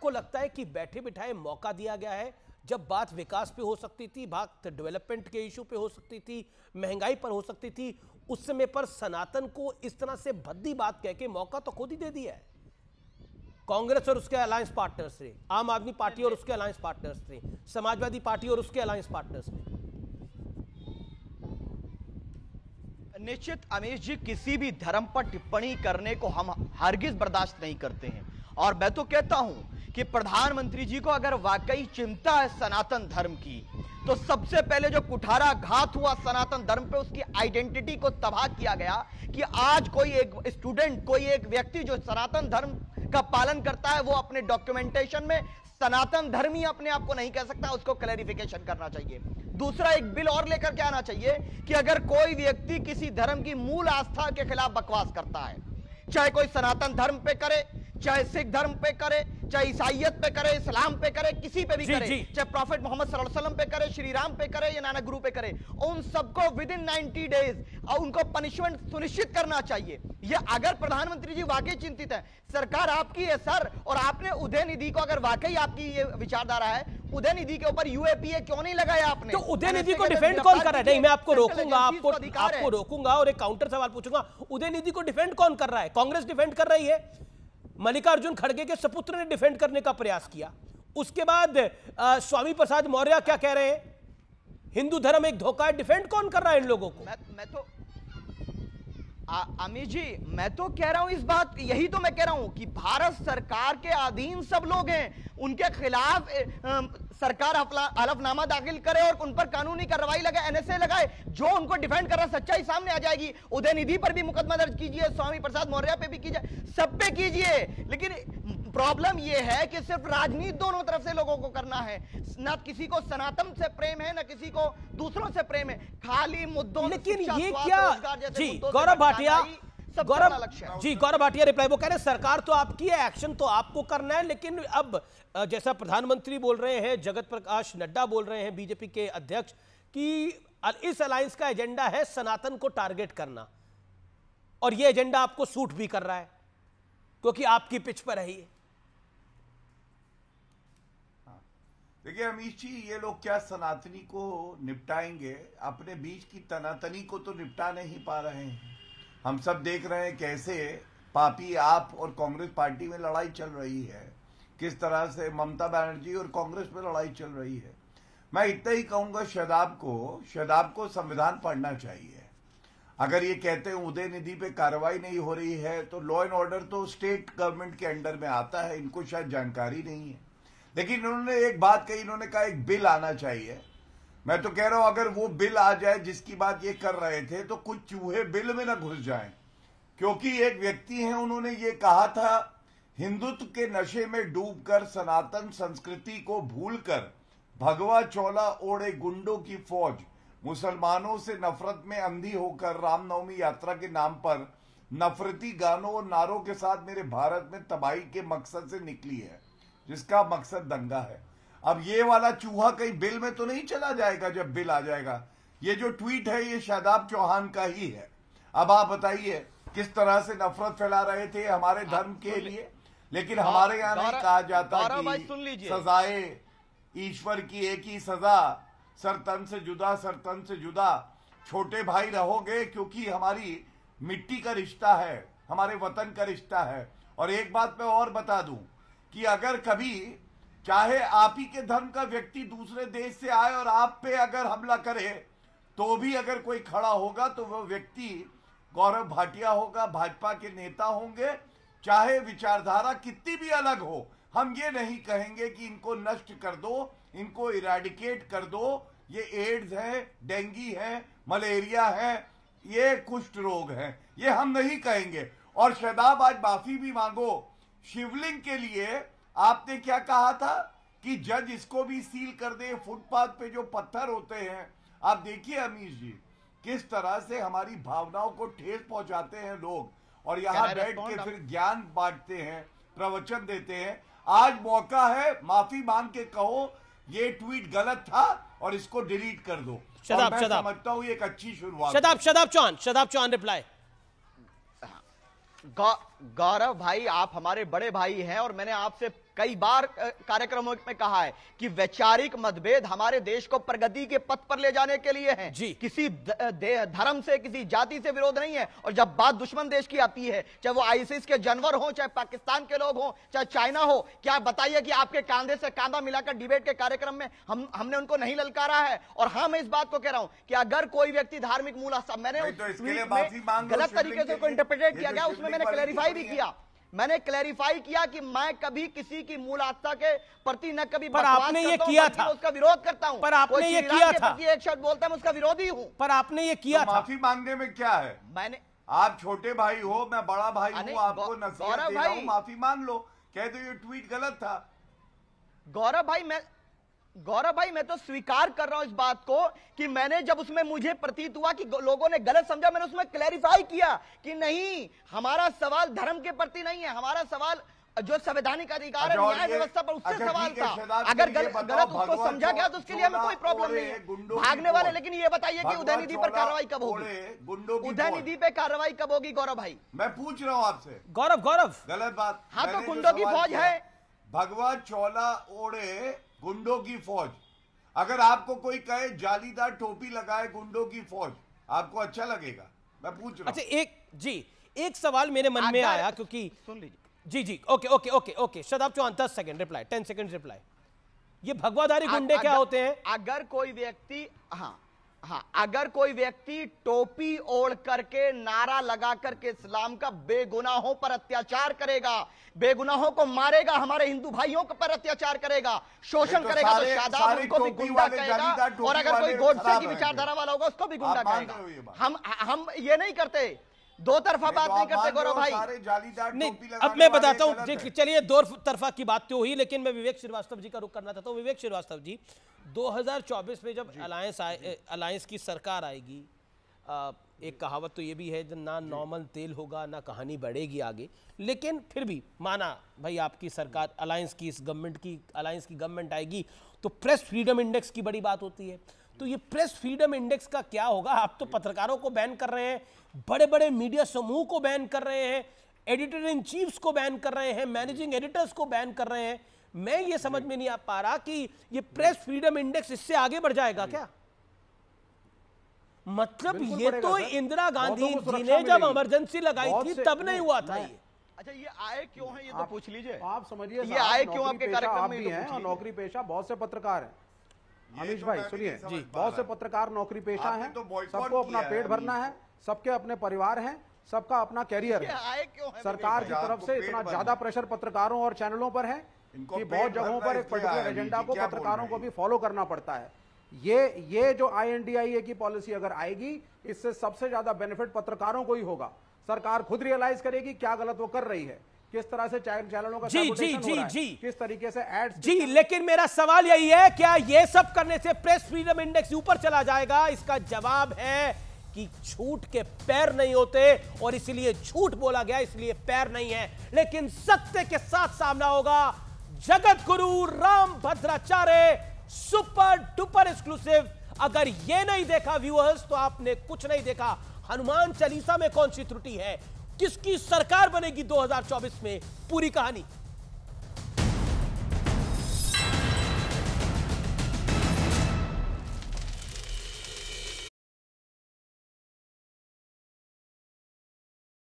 आपको लगता है कि बैठे बिठाए मौका दिया गया है? जब बात विकास पे हो सकती थी, बात डेवलपमेंट के इशू पे हो सकती थी, महंगाई पर हो सकती थी, उस समय पर सनातन को इस तरह से भद्दी बात कह के मौका तो खुद ही दे दिया है कांग्रेस और उसके अलायंस पार्टनर्स ने, आम आदमी पार्टी और उसके अलायंस पार्टनर्स ने, समाजवादी पार्टी और उसके अलायंस पार्टनर्स ने। निश्चित अमीश जी, किसी भी धर्म पर टिप्पणी करने को हम हरगिज बर्दाश्त नहीं करते हैं। और मैं तो कहता हूं कि प्रधानमंत्री जी को अगर वाकई चिंता है सनातन धर्म की, तो सबसे पहले जो कुठाराघात हुआ सनातन धर्म पे, उसकी आइडेंटिटी को तबाह किया गया कि आज कोई एक स्टूडेंट, कोई एक व्यक्ति जो सनातन धर्म का पालन करता है, वो अपने डॉक्यूमेंटेशन में सनातन धर्मी अपने आप को नहीं कह सकता, उसको क्लैरिफिकेशन करना चाहिए। दूसरा, एक बिल और लेकर के आना चाहिए कि अगर कोई व्यक्ति किसी धर्म की मूल आस्था के खिलाफ बकवास करता है, चाहे कोई सनातन धर्म पे करे, चाहे सिख धर्म पे करे, चाहे ईसाइयत पे करे, इस्लाम पे करे, किसी पे भी करे, चाहे प्रॉफेट मोहम्मद सल्लल्लाहु अलैहि वसल्लम पे करे, श्री राम पे करे या नानक गुरु पे करे, उन सबको विद इन 90 डेज उनको पनिशमेंट सुनिश्चित करना चाहिए। ये अगर प्रधानमंत्री जी वाकई चिंतित है, सरकार आपकी है सर, और आपने उदय निधि को, अगर वाकई आपकी ये विचारधारा है, उदय निधि के ऊपर यूएपीए क्यों नहीं लगाया आपने? तो उदय निधि को डिफेंड कौन कर रहा है? नहीं, मैं आपको रोकूंगा, आपको रोकूंगा और एक काउंटर सवाल पूछूंगा। उदय निधि को डिफेंड कौन कर रहा है? कांग्रेस डिफेंड कर रही है, मल्लिकार्जुन खड़गे के सपुत्र ने डिफेंड करने का प्रयास किया। उसके बाद स्वामी प्रसाद मौर्य क्या कह रहे हैं? हिंदू धर्म एक धोखा है। डिफेंड कौन कर रहा है इन लोगों को? मैं तो अमीश जी, मैं तो कह रहा हूं इस बात, यही तो मैं कह रहा हूं कि भारत सरकार के अधीन सब लोग हैं, उनके खिलाफ सरकार हलफनामा दाखिल करे और उन पर कानूनी कार्रवाई लगाए, एनएसए लगाए। जो उनको डिफेंड कर रहा, सच्चाई सामने आ जाएगी। उदय निधि पर भी मुकदमा दर्ज कीजिए, स्वामी प्रसाद मौर्य पे भी कीजिए, सब पे कीजिए। लेकिन प्रॉब्लम यह है कि सिर्फ राजनीति दोनों तरफ से लोगों को करना है, ना किसी को सनातन से प्रेम है, ना किसी को दूसरों से प्रेम है, खाली मुद्दों। लेकिन ये क्या जी गौरव भाटिया, गौरव भाटिया रिप्लाई, वो कह रहे सरकार तो आपकी है, एक्शन तो आपको करना है, लेकिन अब जैसा प्रधानमंत्री बोल रहे हैं, जगत प्रकाश नड्डा बोल रहे हैं, बीजेपी के अध्यक्ष, कि इस अलायंस का एजेंडा है सनातन को टारगेट करना, और ये एजेंडा आपको सूट भी कर रहा है क्योंकि आपकी पिच पर है ये। देखिए अमीश जी, ये लोग क्या सनातनी को निपटाएंगे? अपने बीच की तनातनी को तो निपटा नहीं पा रहे हैं। हम सब देख रहे हैं कैसे पापी आप और कांग्रेस पार्टी में लड़ाई चल रही है, किस तरह से ममता बनर्जी और कांग्रेस में लड़ाई चल रही है। मैं इतना ही कहूंगा, शदाब को संविधान पढ़ना चाहिए। अगर ये कहते हैं उदय निधि पे कार्रवाई नहीं हो रही है, तो लॉ एंड ऑर्डर तो स्टेट गवर्नमेंट के अंडर में आता है, इनको शायद जानकारी नहीं है। लेकिन उन्होंने एक बात कही, इन्होंने कहा एक बिल आना चाहिए। मैं तो कह रहा हूं अगर वो बिल आ जाए जिसकी बात ये कर रहे थे, तो कुछ चूहे बिल में ना घुस जाएं, क्योंकि एक व्यक्ति हैं, उन्होंने ये कहा था हिंदुत्व के नशे में डूबकर सनातन संस्कृति को भूलकर भगवा चोला ओढ़े गुंडों की फौज मुसलमानों से नफरत में अंधी होकर रामनवमी यात्रा के नाम पर नफरती गानों और नारों के साथ मेरे भारत में तबाही के मकसद से निकली है, जिसका मकसद दंगा है। अब ये वाला चूहा कहीं बिल में तो नहीं चला जाएगा? जब बिल आ जाएगा, ये जो ट्वीट है ये शादाब चौहान का ही है। अब आप बताइए किस तरह से नफरत फैला रहे थे हमारे धर्म के लिए, लेकिन हमारे यहाँ नहीं कहा जाता कि सजाए ईश्वर की एक ही सजा, सर तन से जुदा, सर तन से जुदा। छोटे भाई रहोगे क्योंकि हमारी मिट्टी का रिश्ता है, हमारे वतन का रिश्ता है। और एक बात मैं और बता दूं कि अगर कभी चाहे आप ही के धर्म का व्यक्ति दूसरे देश से आए और आप पे अगर हमला करे, तो भी अगर कोई खड़ा होगा तो वो व्यक्ति गौरव भाटिया होगा, भाजपा के नेता होंगे, चाहे विचारधारा कितनी भी अलग हो। हम ये नहीं कहेंगे कि इनको नष्ट कर दो, इनको इरेडिकेट कर दो, ये एड्स है, डेंगी है, मलेरिया है, ये कुष्ठ रोग है, ये हम नहीं कहेंगे। और शदाब आज माफी भी मांगो। शिवलिंग के लिए आपने क्या कहा था कि जज इसको भी सील कर दे, फुटपाथ पे जो पत्थर होते हैं। आप देखिए अमीश जी, किस तरह से हमारी भावनाओं को ठेस पहुंचाते हैं लोग, और यहाँ बैठ के फिर ज्ञान बांटते हैं, प्रवचन देते हैं। आज मौका है, माफी मांग के कहो ये ट्वीट गलत था और इसको डिलीट कर दो। मैं समझता हूँ एक अच्छी शुरुआत। शदाब चौहान रिप्लाई। गौरव भाई, आप हमारे बड़े भाई हैं और मैंने आपसे कई बार कार्यक्रमों में कहा है कि वैचारिक मतभेद हमारे देश को प्रगति के पथ पर ले जाने के लिए हैं। किसी धर्म से, किसी जाति से विरोध नहीं है। और जब बात दुश्मन देश की आती है, चाहे वो आईसिस के जानवर हो, चाहे पाकिस्तान के लोग हो, चाहे चाइना हो, क्या बताइए कि आपके कांधे से कांधा मिलाकर डिबेट के कार्यक्रम में हमने उनको नहीं ललकारा है। और हाँ, मैं इस बात को कह रहा हूं कि अगर कोई व्यक्ति धार्मिक मूल आस्था, मैंने गलत तरीके से इंटरप्रेट किया गया, उसमें मैंने क्लैरिफाई भी किया। मैंने क्लैरिफाई किया कि मैं कभी किसी की मूल आस्था के प्रति न कभी पर आपने ये किया था, उसका विरोध करता हूं। पर आपने ये किया था, एक शब्द बोलता मैं उसका विरोधी हूं। पर आपने ये किया था। माफी मांगने में क्या है? मैंने, आप छोटे भाई हो, मैं बड़ा भाई हूं, आपको नसीहत दे रहा हूं, माफी मान लो, कह दो ये ट्वीट गलत था। गौरव भाई, मैं तो स्वीकार कर रहा हूं इस बात को कि मैंने, जब उसमें मुझे प्रतीत हुआ कि लोगों ने गलत समझा, मैंने उसमें क्लैरिफाई किया कि नहीं, हमारा सवाल धर्म के प्रति नहीं है, हमारा सवाल जो संवैधानिक अधिकार है, न्याय व्यवस्था पर, उससे सवाल था। अगर गलत उसको समझा गया तो उसके लिए हमें कोई प्रॉब्लम नहीं है, भागने वाले। लेकिन ये बताइए कि उदयनिधि पर कार्रवाई कब होगी? उदयनिधि पे कार्रवाई कब होगी गौरव भाई? मैं पूछ रहा हूं आपसे। गौरव गलत बात। हाँ, तो गुंडों की फौज है, भगवा चोला ओढ़े गुंडों की फौज। अगर आपको कोई कहे जालीदार टोपी लगाए गुंडों की फौज, आपको अच्छा लगेगा? मैं पूछ रहा हूं। अच्छा, एक सवाल मेरे मन में आया, क्योंकि सुन लीजिए। जी, okay, Shadab Chauhan 10 second reply, 10 second reply. ये भगवाधारी गुंडे क्या होते हैं? अगर कोई व्यक्ति, अगर कोई व्यक्ति टोपी ओढ़ करके, नारा लगा करके इस्लाम का बेगुनाहों पर अत्याचार करेगा, बेगुनाहों को मारेगा, हमारे हिंदू भाइयों पर अत्याचार करेगा, शोषण करेगा, तो शादाब उनको भी गुंडा कहेगा। और अगर कोई गोडसे की विचारधारा वाला होगा, उसको भी गुंडा कहेगा। हम ये नहीं करते, दो तरफा बात नहीं करते गौरव भाई। नहीं, अब मैं बताता हूं। चलिए, दो तरफा की बात तो हुई, लेकिन मैं विवेक श्रीवास्तव जी का रुख करना चाहता हूं। विवेक श्रीवास्तव जी, 2024 में जब अलायंस की सरकार आएगी, एक कहावत तो ये भी है, ना नॉर्मल तेल होगा ना कहानी बढ़ेगी आगे, लेकिन फिर भी माना भाई आपकी सरकार, अलायंस की गवर्नमेंट आएगी, तो प्रेस फ्रीडम इंडेक्स की बड़ी बात होती है। तो ये प्रेस फ्रीडम इंडेक्स का क्या होगा? आप तो पत्रकारों को बैन कर रहे हैं, बड़े बड़े मीडिया समूह को बैन कर रहे हैं, एडिटर इन चीफ्स को बैन कर रहे हैं, मैनेजिंग एडिटर्स को बैन कर रहे हैं। मैं ये समझ में नहीं आ पा रहा कि ये प्रेस फ्रीडम इंडेक्स इससे आगे बढ़ जाएगा क्या? मतलब ये तो इंदिरा गांधी जी ने जब इमरजेंसी लगाई थी तब नहीं हुआ था ये। अच्छा, ये आए क्यों है, ये तो पूछ लीजिए। आप समझिए, ये आए क्यों आपके कार्यक्रम में? हैं और नौकरी पेशा बहुत से पत्रकार हैं। अमीश भाई सुनिए जी, बहुत से पत्रकार नौकरी पेशा हैं, सबको अपना पेट भरना है, सबके अपने परिवार हैं, सबका अपना कैरियर है। सरकार की तरफ से इतना ज्यादा प्रेशर पत्रकारों और चैनलों पर है कि बहुत जगहों पर एक पर्टिकुलर एजेंडा को पत्रकारों को भी फॉलो करना पड़ता है। ये जो INDIA की पॉलिसी अगर आएगी, इससे सबसे ज्यादा बेनिफिट पत्रकारों को ही होगा। सरकार खुद रियलाइज करेगी क्या गलत वो कर रही है, किस तरह से चैनलों का किस तरीके से एड्स। जी, लेकिन मेरा सवाल यही है, क्या ये सब करने से प्रेस फ्रीडम इंडेक्स ऊपर चला जाएगा? इसका जवाब है कि झूठ के पैर नहीं होते, और इसलिए झूठ बोला गया, इसलिए पैर नहीं है। लेकिन सत्य के साथ सामना होगा। Jagat Guru Ram Bhadracharya, super duper exclusive. अगर ये नहीं देखा व्यूअर्स, तो आपने कुछ नहीं देखा। हनुमान चालीसा में कौन सी त्रुटि है, किसकी सरकार बनेगी 2024 में, पूरी कहानी